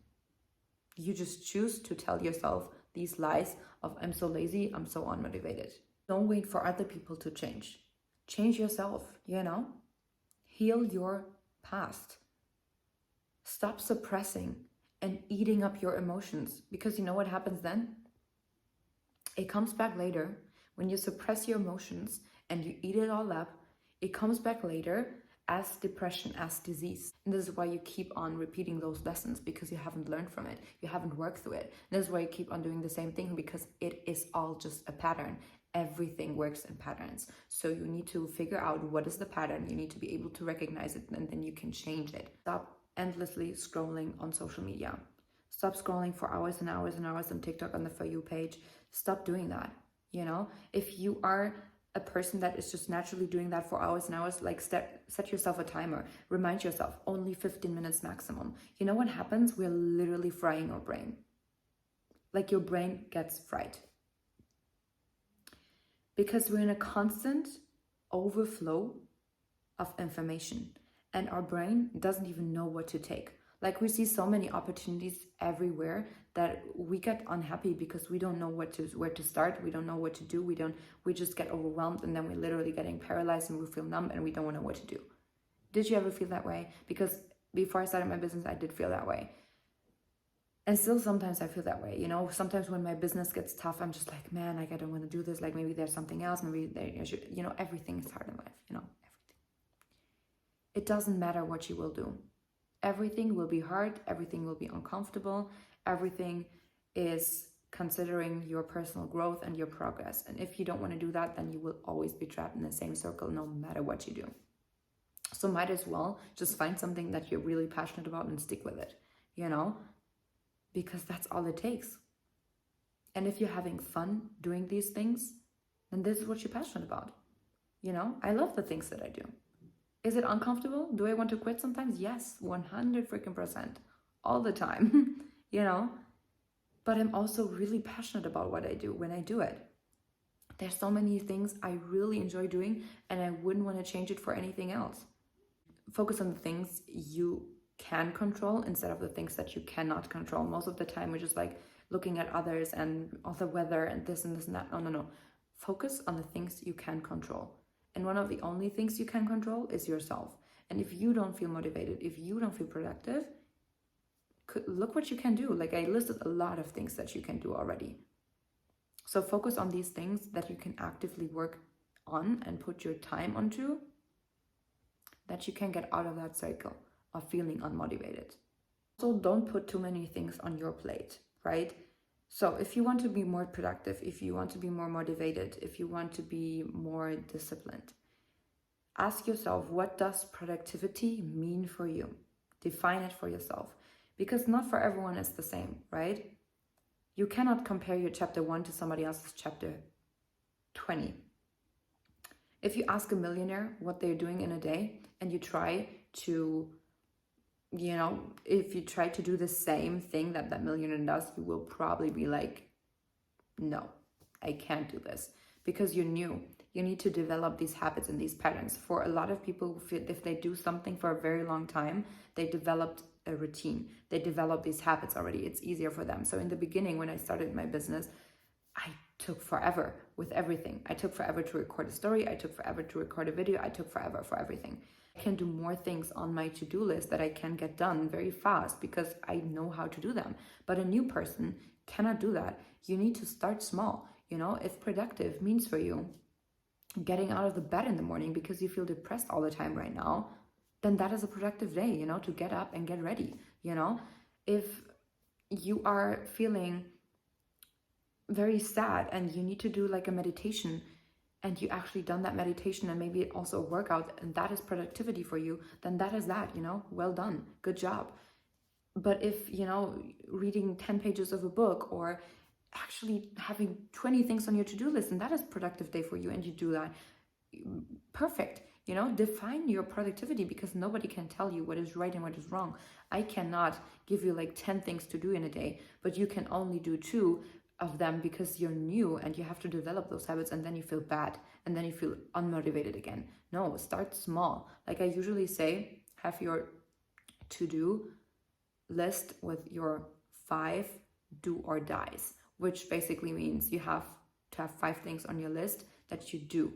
You just choose to tell yourself these lies of I'm so lazy, I'm so unmotivated. Don't wait for other people to change. Change yourself, Heal your past. Stop suppressing and eating up your emotions, because you know what happens then? It comes back later. When you suppress your emotions and you eat it all up, it comes back later as depression, as disease. And this is why you keep on repeating those lessons, because you haven't learned from it. You haven't worked through it. And this is why you keep on doing the same thing, because it is all just a pattern. Everything works in patterns. So you need to figure out what is the pattern. You need to be able to recognize it, and then you can change it. Stop endlessly scrolling on social media. Stop scrolling for hours and hours and hours on TikTok on the For You page. Stop doing that. If you are a person that is just naturally doing that for hours and hours, like set yourself a timer. Remind yourself, only 15 minutes maximum. You know what happens? We're literally frying our brain. Like your brain gets fried. Because we're in a constant overflow of information, and our brain doesn't even know what to take. Like, we see so many opportunities everywhere that we get unhappy because we don't know where to start. We don't know what to do. We just get overwhelmed, and then we're literally getting paralyzed and we feel numb and we don't know what to do. Did you ever feel that way? Because before I started my business, I did feel that way. And still sometimes I feel that way, sometimes when my business gets tough, I'm just like, man, like, I don't want to do this. Like, maybe there's something else. Maybe I should, everything is hard in life, everything. It doesn't matter what you will do. Everything will be hard. Everything will be uncomfortable. Everything is considering your personal growth and your progress. And if you don't want to do that, then you will always be trapped in the same circle, no matter what you do. So might as well just find something that you're really passionate about and stick with it, because that's all it takes. And if you're having fun doing these things, then this is what you're passionate about. I love the things that I do. Is it uncomfortable? Do I want to quit sometimes? Yes, 100% all the time, But I'm also really passionate about what I do when I do it. There's so many things I really enjoy doing, and I wouldn't want to change it for anything else. Focus on the things you can control instead of the things that you cannot control. Most of the time we're just like looking at others and all the weather and this and this and that. No. Focus on the things you can control. And one of the only things you can control is yourself. And if you don't feel motivated, if you don't feel productive, look what you can do. Like, I listed a lot of things that you can do already. So focus on these things that you can actively work on and put your time onto, that you can get out of that cycle of feeling unmotivated. So don't put too many things on your plate, right? So if you want to be more productive, if you want to be more motivated, if you want to be more disciplined, ask yourself, what does productivity mean for you? Define it for yourself, because not for everyone is the same, right? You cannot compare your chapter 1 to somebody else's chapter 20. If you ask a millionaire what they're doing in a day and you try to, if you try to do the same thing that that millionaire does, you will probably be like, no, I can't do this, because you're new. You need to develop these habits and these patterns. For a lot of people, if they do something for a very long time, they developed a routine. They develop these habits already. It's easier for them. So in the beginning, when I started my business, I took forever with everything. I took forever to record a story. I took forever to record a video. I took forever for everything. I can do more things on my to-do list that I can get done very fast because I know how to do them. But a new person cannot do that. You need to start small. If productive means for you getting out of the bed in the morning because you feel depressed all the time right now, then that is a productive day, to get up and get ready. If you are feeling very sad and you need to do like a meditation, and you actually done that meditation and maybe also a workout, and that is productivity for you, then that is that, well done, good job. But if, reading 10 pages of a book or actually having 20 things on your to-do list, and that is productive day for you, and you do that, perfect. Define your productivity, because nobody can tell you what is right and what is wrong. I cannot give you like 10 things to do in a day, but you can only do 2 of them because you're new and you have to develop those habits, and then you feel bad and then you feel unmotivated again. No, start small. Like I usually say, have your to-do list with your 5 do or dies, which basically means you have to have 5 things on your list that you do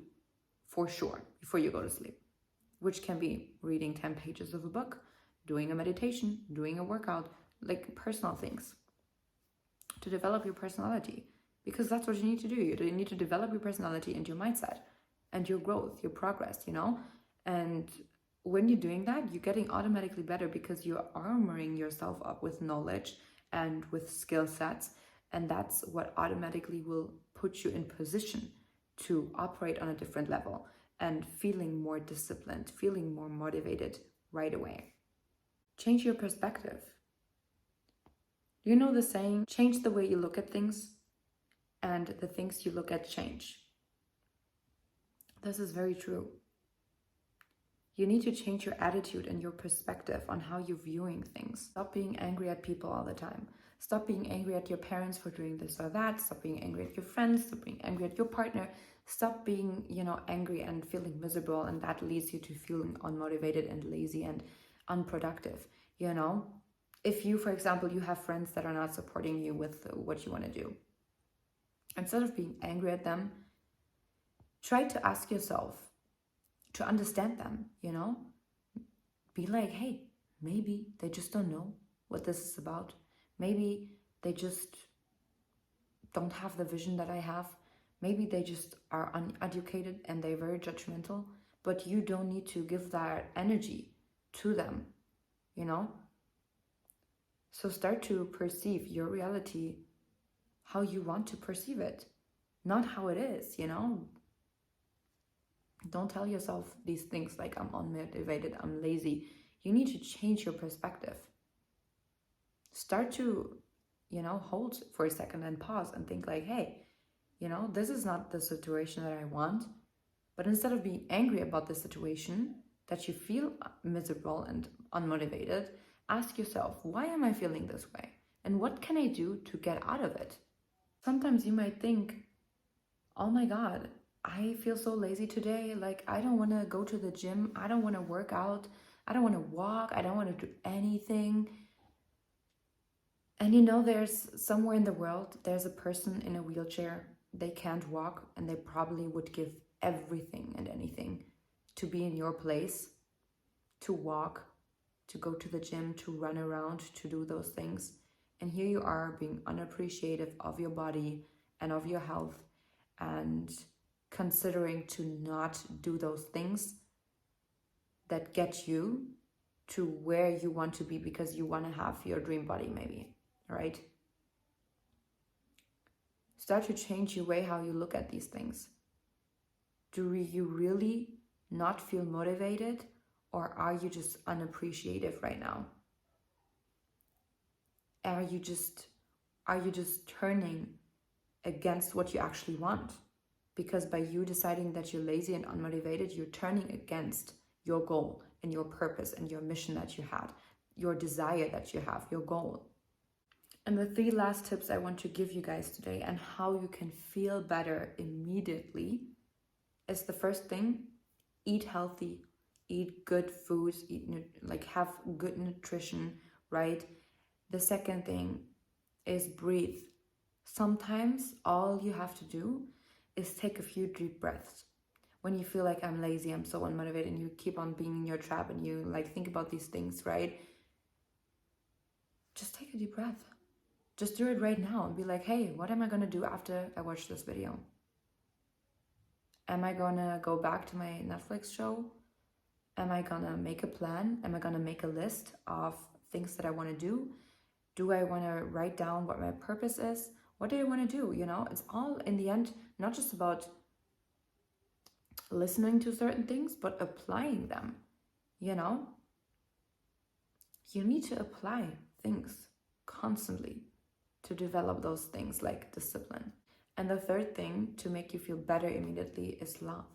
for sure before you go to sleep, which can be reading 10 pages of a book, doing a meditation, doing a workout, like personal things to develop your personality, because that's what you need to do. You need to develop your personality and your mindset and your growth, your progress, and when you're doing that, you're getting automatically better because you're armoring yourself up with knowledge and with skill sets, and that's what automatically will put you in position to operate on a different level and feeling more disciplined, feeling more motivated right away. Change your perspective. You know the saying, change the way you look at things and the things you look at change. This is very true. You need to change your attitude and your perspective on how you're viewing things. Stop being angry at people all the time. Stop being angry at your parents for doing this or that. Stop being angry at your friends. Stop being angry at your partner. Stop being, angry and feeling miserable, and that leads you to feeling unmotivated and lazy and unproductive, If you, for example, you have friends that are not supporting you with what you want to do, instead of being angry at them, try to ask yourself to understand them, Be like, hey, maybe they just don't know what this is about. Maybe they just don't have the vision that I have. Maybe they just are uneducated and they're very judgmental, but you don't need to give that energy to them, So start to perceive your reality how you want to perceive it, not how it is, Don't tell yourself these things like I'm unmotivated, I'm lazy. You need to change your perspective. Start to, hold for a second and pause and think like, hey, this is not the situation that I want. But instead of being angry about the situation that you feel miserable and unmotivated, ask yourself, why am I feeling this way? And what can I do to get out of it? Sometimes you might think, oh my God, I feel so lazy today. Like, I don't want to go to the gym. I don't want to work out. I don't want to walk. I don't want to do anything. And there's somewhere in the world, there's a person in a wheelchair. They can't walk, and they probably would give everything and anything to be in your place, to walk, to go to the gym, to run around, to do those things. And here you are being unappreciative of your body and of your health, and considering to not do those things that get you to where you want to be because you want to have your dream body maybe, right? Start to change your way how you look at these things. Do you really not feel motivated, or are you just unappreciative right now? Are you just turning against what you actually want because by you deciding that you're lazy and unmotivated, you're turning against your goal and your purpose and your mission that you had, your desire that you have, your goal. And the 3 last tips I want to give you guys today and how you can feel better immediately is the first thing: eat healthy, eat good foods, have good nutrition, right? The second thing is breathe. Sometimes all you have to do is take a few deep breaths. When you feel like I'm lazy, I'm so unmotivated, and you keep on being in your trap and you like think about these things, right? Just take a deep breath. Just do it right now and be like, hey, what am I gonna do after I watch this video? Am I gonna go back to my Netflix show? Am I gonna make a plan? Am I gonna make a list of things that I wanna do? Do I wanna write down what my purpose is? What do I wanna do? You know, it's all in the end, not just about listening to certain things, but applying them, you know? You need to apply things constantly to develop those things like discipline. And the third thing to make you feel better immediately is love.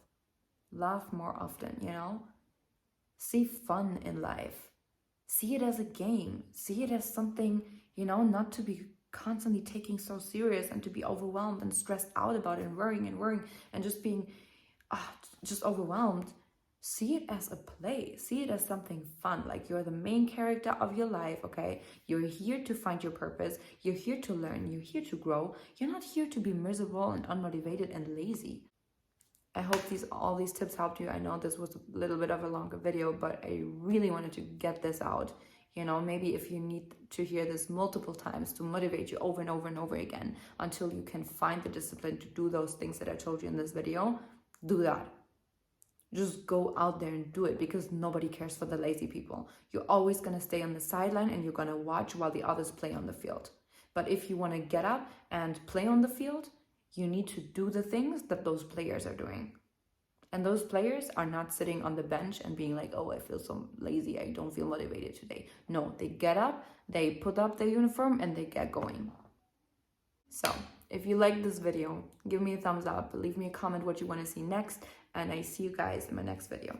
Laugh more often, you know? See fun in life. See it as a game. See it as something, you know, not to be constantly taking so serious and to be overwhelmed and stressed out about it and worrying and just being just overwhelmed. See it as a play. See it as something fun. Like you're the main character of your life, okay? You're here to find your purpose. You're here to learn. You're here to grow. You're not here to be miserable and unmotivated and lazy. I hope all these tips helped you. I know this was a little bit of a longer video, but I really wanted to get this out. You know, maybe if you need to hear this multiple times to motivate you over and over and over again until you can find the discipline to do those things that I told you in this video, do that. Just go out there and do it, because nobody cares for the lazy people. You're always going to stay on the sideline and you're going to watch while the others play on the field. But if you want to get up and play on the field, you need to do the things that those players are doing. And those players are not sitting on the bench and being like, oh, I feel so lazy, I don't feel motivated today. No, they get up, they put up their uniform, and they get going. So if you like this video, give me a thumbs up, leave me a comment what you want to see next, and I see you guys in my next video.